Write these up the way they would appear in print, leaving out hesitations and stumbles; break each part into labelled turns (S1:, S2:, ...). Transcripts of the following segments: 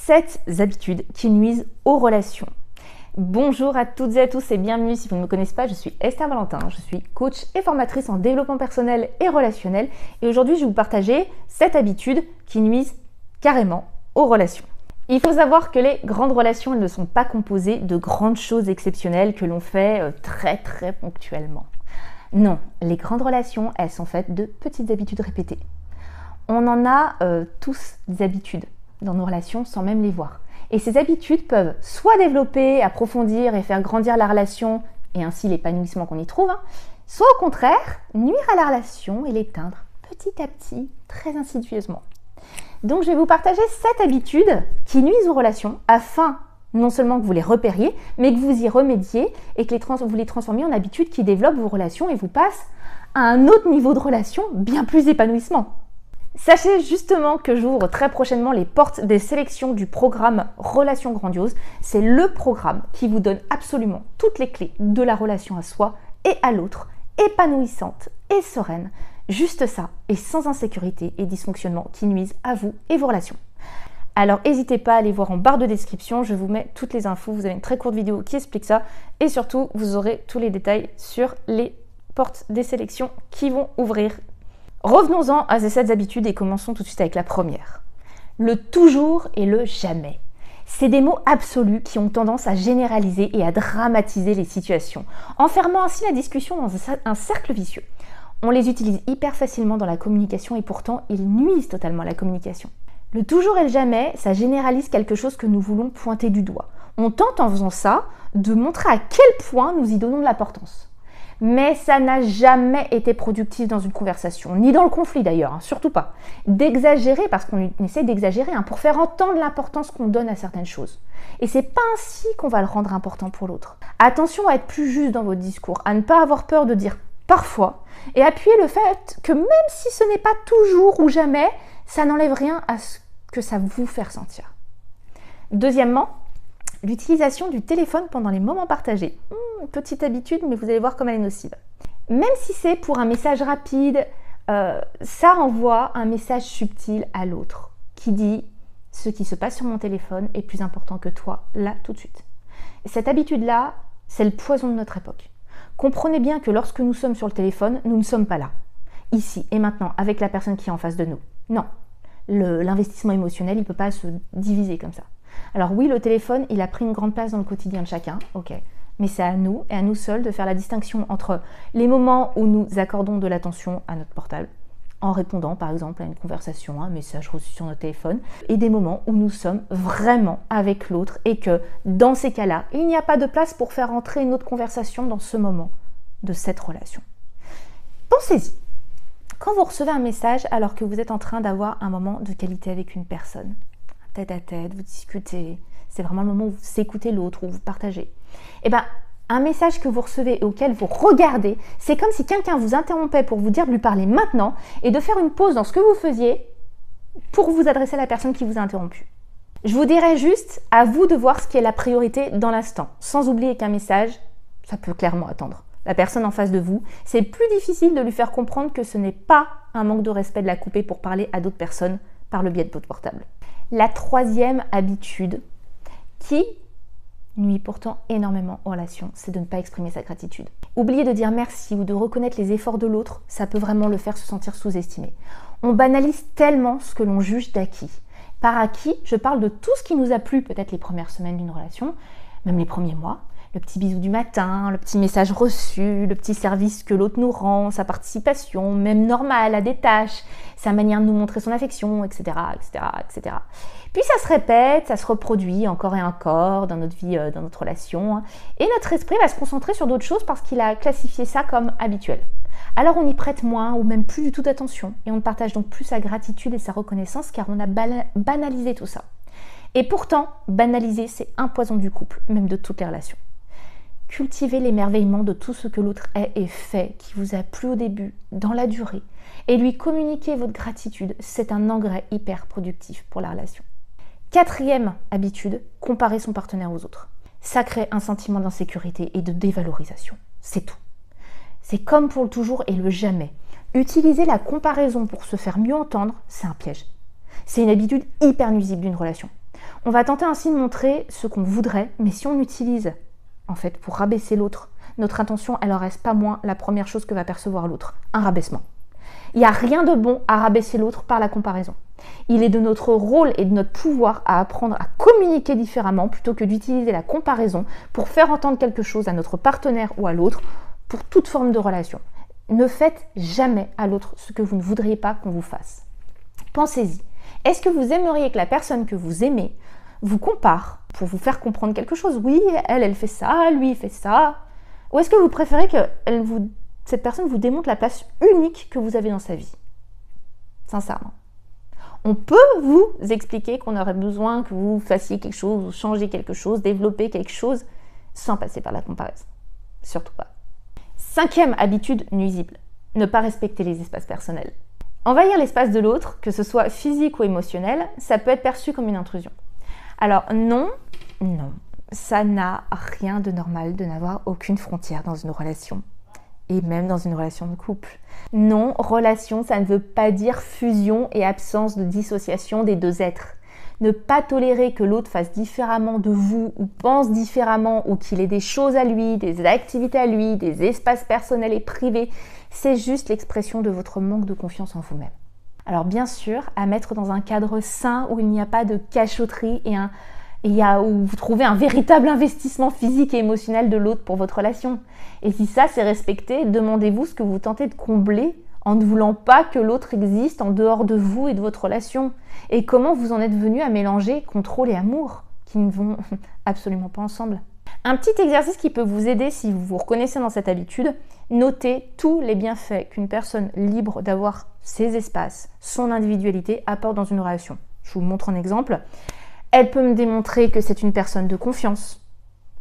S1: 7 habitudes qui nuisent aux relations. Bonjour à toutes et à tous et bienvenue. Si vous ne me connaissez pas, je suis Esther Valentin, je suis coach et formatrice en développement personnel et relationnel et aujourd'hui je vais vous partager 7 habitudes qui nuisent carrément aux relations. Il faut savoir que les grandes relations, elles ne sont pas composées de grandes choses exceptionnelles que l'on fait très ponctuellement. Non, les grandes relations, elles sont faites de petites habitudes répétées. On en a tous des habitudes dans nos relations sans même les voir. Et ces habitudes peuvent soit développer, approfondir et faire grandir la relation et ainsi l'épanouissement qu'on y trouve, soit au contraire nuire à la relation et l'éteindre petit à petit, très insidieusement. Donc je vais vous partager 7 habitudes qui nuisent aux relations afin non seulement que vous les repériez, mais que vous y remédiez et que vous les transformiez en habitudes qui développent vos relations et vous passent à un autre niveau de relation bien plus épanouissement. Sachez justement que j'ouvre très prochainement les portes des sélections du programme Relations Grandioses. C'est le programme qui vous donne absolument toutes les clés de la relation à soi et à l'autre, épanouissante et sereine. Juste ça, et sans insécurité et dysfonctionnement qui nuisent à vous et vos relations. Alors n'hésitez pas à aller voir en barre de description, je vous mets toutes les infos, vous avez une très courte vidéo qui explique ça et surtout vous aurez tous les détails sur les portes des sélections qui vont ouvrir. Revenons-en à ces 7 habitudes et commençons tout de suite avec la première. Le toujours et le jamais. C'est des mots absolus qui ont tendance à généraliser et à dramatiser les situations, enfermant ainsi la discussion dans un cercle vicieux. On les utilise hyper facilement dans la communication et pourtant ils nuisent totalement à la communication. Le toujours et le jamais, ça généralise quelque chose que nous voulons pointer du doigt. On tente en faisant ça de montrer à quel point nous y donnons de l'importance. Mais ça n'a jamais été productif dans une conversation, ni dans le conflit d'ailleurs, surtout pas. D'exagérer, parce qu'on essaie d'exagérer pour faire entendre l'importance qu'on donne à certaines choses. Et c'est pas ainsi qu'on va le rendre important pour l'autre. Attention à être plus juste dans votre discours, à ne pas avoir peur de dire parfois, et appuyer le fait que même si ce n'est pas toujours ou jamais, ça n'enlève rien à ce que ça vous fait ressentir. Deuxièmement, l'utilisation du téléphone pendant les moments partagés. Petite habitude, mais vous allez voir comme elle est nocive. Même si c'est pour un message rapide, ça renvoie un message subtil à l'autre qui dit « ce qui se passe sur mon téléphone est plus important que toi, là, tout de suite ». Cette habitude-là, c'est le poison de notre époque. Comprenez bien que lorsque nous sommes sur le téléphone, nous ne sommes pas là, ici et maintenant, avec la personne qui est en face de nous. Non, l'investissement émotionnel, il ne peut pas se diviser comme ça. Alors oui, le téléphone, il a pris une grande place dans le quotidien de chacun, ok. Mais c'est à nous et à nous seuls de faire la distinction entre les moments où nous accordons de l'attention à notre portable, en répondant par exemple à une conversation, un message reçu sur notre téléphone, et des moments où nous sommes vraiment avec l'autre et que dans ces cas-là, il n'y a pas de place pour faire entrer une autre conversation dans ce moment de cette relation. Pensez-y. Quand vous recevez un message alors que vous êtes en train d'avoir un moment de qualité avec une personne, tête à tête, vous discutez, c'est vraiment le moment où vous écoutez l'autre, où vous partagez. Et bien, un message que vous recevez et auquel vous regardez, c'est comme si quelqu'un vous interrompait pour vous dire de lui parler maintenant et de faire une pause dans ce que vous faisiez pour vous adresser à la personne qui vous a interrompu. Je vous dirais juste, à vous de voir ce qui est la priorité dans l'instant, sans oublier qu'un message, ça peut clairement attendre. La personne en face de vous, c'est plus difficile de lui faire comprendre que ce n'est pas un manque de respect de la couper pour parler à d'autres personnes par le biais de votre portable. La troisième habitude qui nuit pourtant énormément aux relations, c'est de ne pas exprimer sa gratitude. Oublier de dire merci ou de reconnaître les efforts de l'autre, ça peut vraiment le faire se sentir sous-estimé. On banalise tellement ce que l'on juge d'acquis. Par acquis, je parle de tout ce qui nous a plu peut-être les premières semaines d'une relation, même les premiers mois. Le petit bisou du matin, le petit message reçu, le petit service que l'autre nous rend, sa participation, même normale à des tâches, sa manière de nous montrer son affection, etc., etc., etc. Puis ça se répète, ça se reproduit encore et encore dans notre vie, dans notre relation. Et notre esprit va se concentrer sur d'autres choses parce qu'il a classifié ça comme habituel. Alors on y prête moins ou même plus du tout d'attention. Et on ne partage donc plus sa gratitude et sa reconnaissance car on a banalisé tout ça. Et pourtant, banaliser, c'est un poison du couple, même de toutes les relations. Cultivez l'émerveillement de tout ce que l'autre est et fait, qui vous a plu au début, dans la durée, et lui communiquer votre gratitude, c'est un engrais hyper productif pour la relation. Quatrième habitude, comparer son partenaire aux autres. Ça crée un sentiment d'insécurité et de dévalorisation, c'est tout. C'est comme pour le toujours et le jamais. Utiliser la comparaison pour se faire mieux entendre, c'est un piège. C'est une habitude hyper nuisible d'une relation. On va tenter ainsi de montrer ce qu'on voudrait, mais si on utilise, en fait, pour rabaisser l'autre, notre intention, elle en reste pas moins la première chose que va percevoir l'autre, un rabaissement. Il n'y a rien de bon à rabaisser l'autre par la comparaison. Il est de notre rôle et de notre pouvoir à apprendre à communiquer différemment plutôt que d'utiliser la comparaison pour faire entendre quelque chose à notre partenaire ou à l'autre pour toute forme de relation. Ne faites jamais à l'autre ce que vous ne voudriez pas qu'on vous fasse. Pensez-y. Est-ce que vous aimeriez que la personne que vous aimez vous compare pour vous faire comprendre quelque chose? Oui, elle fait ça, lui, il fait ça. Ou est-ce que vous préférez que cette personne vous démontre la place unique que vous avez dans sa vie? Sincèrement. On peut vous expliquer qu'on aurait besoin que vous fassiez quelque chose, ou changer quelque chose, développer quelque chose, sans passer par la comparaison. Surtout pas. 5e habitude nuisible, ne pas respecter les espaces personnels. Envahir l'espace de l'autre, que ce soit physique ou émotionnel, ça peut être perçu comme une intrusion. Alors non, ça n'a rien de normal de n'avoir aucune frontière dans une relation. Et même dans une relation de couple. Non, relation, ça ne veut pas dire fusion et absence de dissociation des deux êtres. Ne pas tolérer que l'autre fasse différemment de vous ou pense différemment ou qu'il ait des choses à lui, des activités à lui, des espaces personnels et privés, c'est juste l'expression de votre manque de confiance en vous-même. Alors bien sûr, à mettre dans un cadre sain où il n'y a pas de cachotterie où vous trouvez un véritable investissement physique et émotionnel de l'autre pour votre relation. Et si ça c'est respecté, demandez-vous ce que vous tentez de combler en ne voulant pas que l'autre existe en dehors de vous et de votre relation. Et comment vous en êtes venu à mélanger contrôle et amour, qui ne vont absolument pas ensemble. Un petit exercice qui peut vous aider si vous vous reconnaissez dans cette habitude, notez tous les bienfaits qu'une personne libre d'avoir ses espaces, son individualité apporte dans une relation. Je vous montre un exemple. Elle peut me démontrer que c'est une personne de confiance,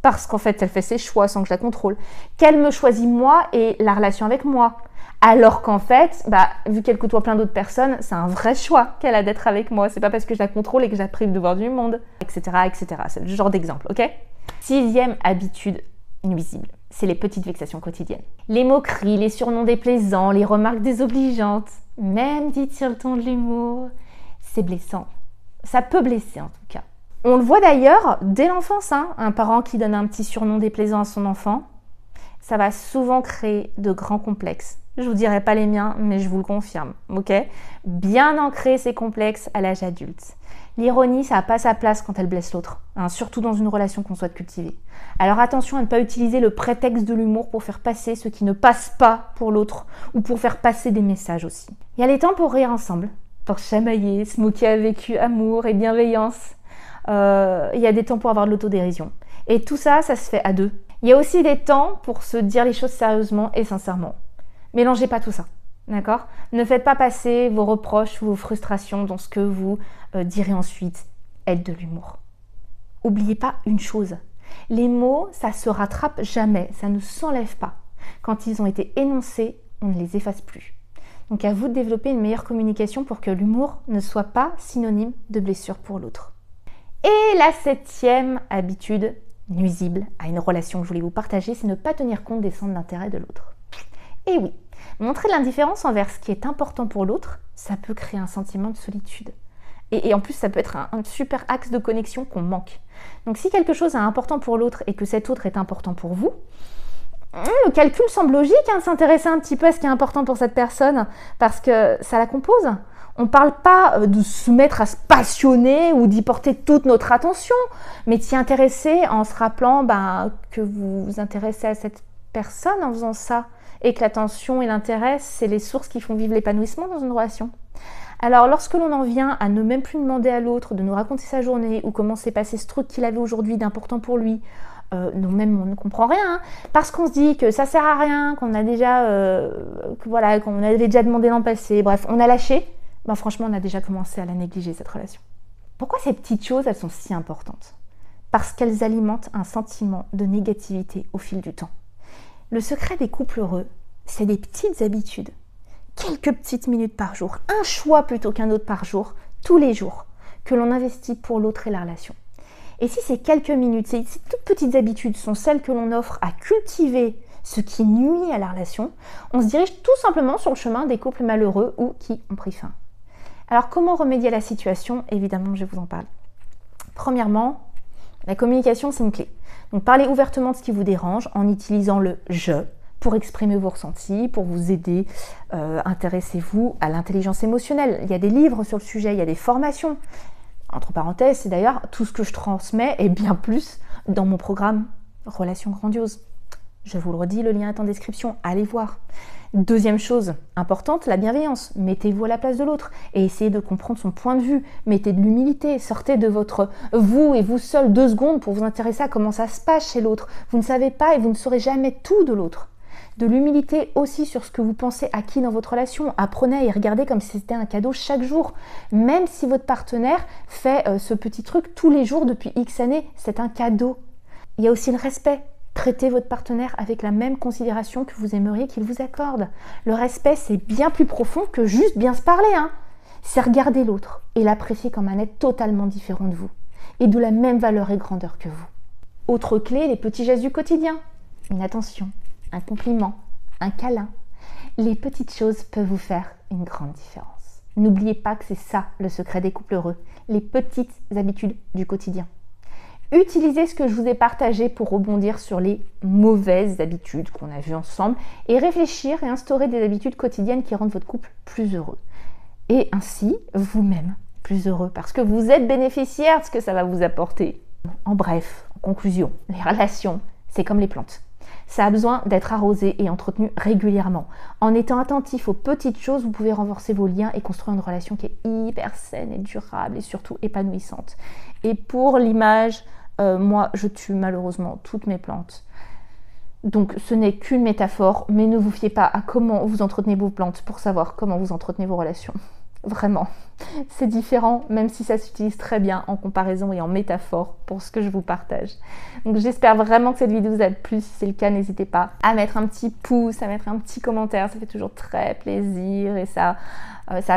S1: parce qu'en fait, elle fait ses choix sans que je la contrôle. Qu'elle me choisit moi et la relation avec moi. Alors qu'en fait, vu qu'elle côtoie plein d'autres personnes, c'est un vrai choix qu'elle a d'être avec moi. C'est pas parce que je la contrôle et que je la prive de voir du monde, etc., etc. C'est le genre d'exemple, ok? 6e habitude nuisible, c'est les petites vexations quotidiennes. Les moqueries, les surnoms déplaisants, les remarques désobligeantes, même dites sur le ton de l'humour, c'est blessant. Ça peut blesser en tout cas. On le voit d'ailleurs dès l'enfance, un parent qui donne un petit surnom déplaisant à son enfant, ça va souvent créer de grands complexes. Je vous dirai pas les miens, mais je vous le confirme, ok? Bien ancrer ces complexes à l'âge adulte. L'ironie, ça n'a pas sa place quand elle blesse l'autre, surtout dans une relation qu'on souhaite cultiver. Alors attention à ne pas utiliser le prétexte de l'humour pour faire passer ce qui ne passe pas pour l'autre, ou pour faire passer des messages aussi. Il y a les temps pour rire ensemble, pour chamailler, se moquer avec amour et bienveillance. Il y a des temps pour avoir de l'autodérision. Et tout ça, ça se fait à deux. Il y a aussi des temps pour se dire les choses sérieusement et sincèrement. Mélangez pas tout ça, d'accord? Ne faites pas passer vos reproches, vos frustrations dans ce que vous direz ensuite être de l'humour. Oubliez pas une chose, les mots, ça se rattrape jamais, ça ne s'enlève pas. Quand ils ont été énoncés, on ne les efface plus. Donc à vous de développer une meilleure communication pour que l'humour ne soit pas synonyme de blessure pour l'autre. Et la 7e habitude nuisible à une relation que je voulais vous partager, c'est ne pas tenir compte des centres d'intérêt de l'autre. Et oui, montrer de l'indifférence envers ce qui est important pour l'autre, ça peut créer un sentiment de solitude. Et en plus, ça peut être un super axe de connexion qu'on manque. Donc si quelque chose est important pour l'autre et que cet autre est important pour vous, le calcul semble logique, de s'intéresser un petit peu à ce qui est important pour cette personne, parce que ça la compose. On ne parle pas de se mettre à se passionner ou d'y porter toute notre attention, mais de s'y intéresser en se rappelant que vous vous intéressez à cette personne en faisant ça, et que l'attention et l'intérêt, c'est les sources qui font vivre l'épanouissement dans une relation. Alors lorsque l'on en vient à ne même plus demander à l'autre de nous raconter sa journée ou comment s'est passé ce truc qu'il avait aujourd'hui d'important pour lui, nous-mêmes on ne comprend rien, parce qu'on se dit que ça sert à rien, qu'on a déjà, qu'on avait déjà demandé l'an passé, bref, on a lâché, franchement on a déjà commencé à la négliger cette relation. Pourquoi ces petites choses, elles sont si importantes? Parce qu'elles alimentent un sentiment de négativité au fil du temps. Le secret des couples heureux, c'est des petites habitudes. Quelques petites minutes par jour, un choix plutôt qu'un autre par jour, tous les jours, que l'on investit pour l'autre et la relation. Et si ces quelques minutes, ces toutes petites habitudes sont celles que l'on offre à cultiver ce qui nuit à la relation, on se dirige tout simplement sur le chemin des couples malheureux ou qui ont pris fin. Alors comment remédier à la situation? Évidemment, je vais vous en parler. Premièrement, la communication, c'est une clé. Donc parlez ouvertement de ce qui vous dérange en utilisant le « je » pour exprimer vos ressentis, pour vous aider. Intéressez-vous à l'intelligence émotionnelle. Il y a des livres sur le sujet, il y a des formations. Entre parenthèses, c'est d'ailleurs tout ce que je transmets et bien plus dans mon programme Relations grandioses. Je vous le redis, le lien est en description, allez voir. Deuxième chose importante, la bienveillance. Mettez-vous à la place de l'autre et essayez de comprendre son point de vue. Mettez de l'humilité, sortez de votre vous et vous seul 2 secondes pour vous intéresser à comment ça se passe chez l'autre. Vous ne savez pas et vous ne saurez jamais tout de l'autre. De l'humilité aussi sur ce que vous pensez acquis dans votre relation. Apprenez à y regarder comme si c'était un cadeau chaque jour. Même si votre partenaire fait ce petit truc tous les jours depuis X années, c'est un cadeau. Il y a aussi le respect. Traitez votre partenaire avec la même considération que vous aimeriez qu'il vous accorde. Le respect, c'est bien plus profond que juste bien se parler. C'est regarder l'autre et l'apprécier comme un être totalement différent de vous et de la même valeur et grandeur que vous. Autre clé, les petits gestes du quotidien. Une attention, un compliment, un câlin. Les petites choses peuvent vous faire une grande différence. N'oubliez pas que c'est ça le secret des couples heureux, les petites habitudes du quotidien. Utilisez ce que je vous ai partagé pour rebondir sur les mauvaises habitudes qu'on a vues ensemble et réfléchir et instaurer des habitudes quotidiennes qui rendent votre couple plus heureux. Et ainsi, vous-même, plus heureux parce que vous êtes bénéficiaire de ce que ça va vous apporter. En bref, en conclusion, les relations, c'est comme les plantes. Ça a besoin d'être arrosé et entretenu régulièrement. En étant attentif aux petites choses, vous pouvez renforcer vos liens et construire une relation qui est hyper saine et durable et surtout épanouissante. Et pour l'image, moi, je tue malheureusement toutes mes plantes. Donc, ce n'est qu'une métaphore, mais ne vous fiez pas à comment vous entretenez vos plantes pour savoir comment vous entretenez vos relations. Vraiment, c'est différent, même si ça s'utilise très bien en comparaison et en métaphore pour ce que je vous partage. Donc, j'espère vraiment que cette vidéo vous a plu. Si c'est le cas, n'hésitez pas à mettre un petit pouce, à mettre un petit commentaire. Ça fait toujours très plaisir et ça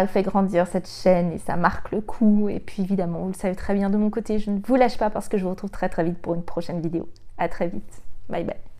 S1: fait grandir cette chaîne et ça marque le coup. Et puis, évidemment, vous le savez très bien de mon côté, je ne vous lâche pas parce que je vous retrouve très très vite pour une prochaine vidéo. À très vite. Bye bye.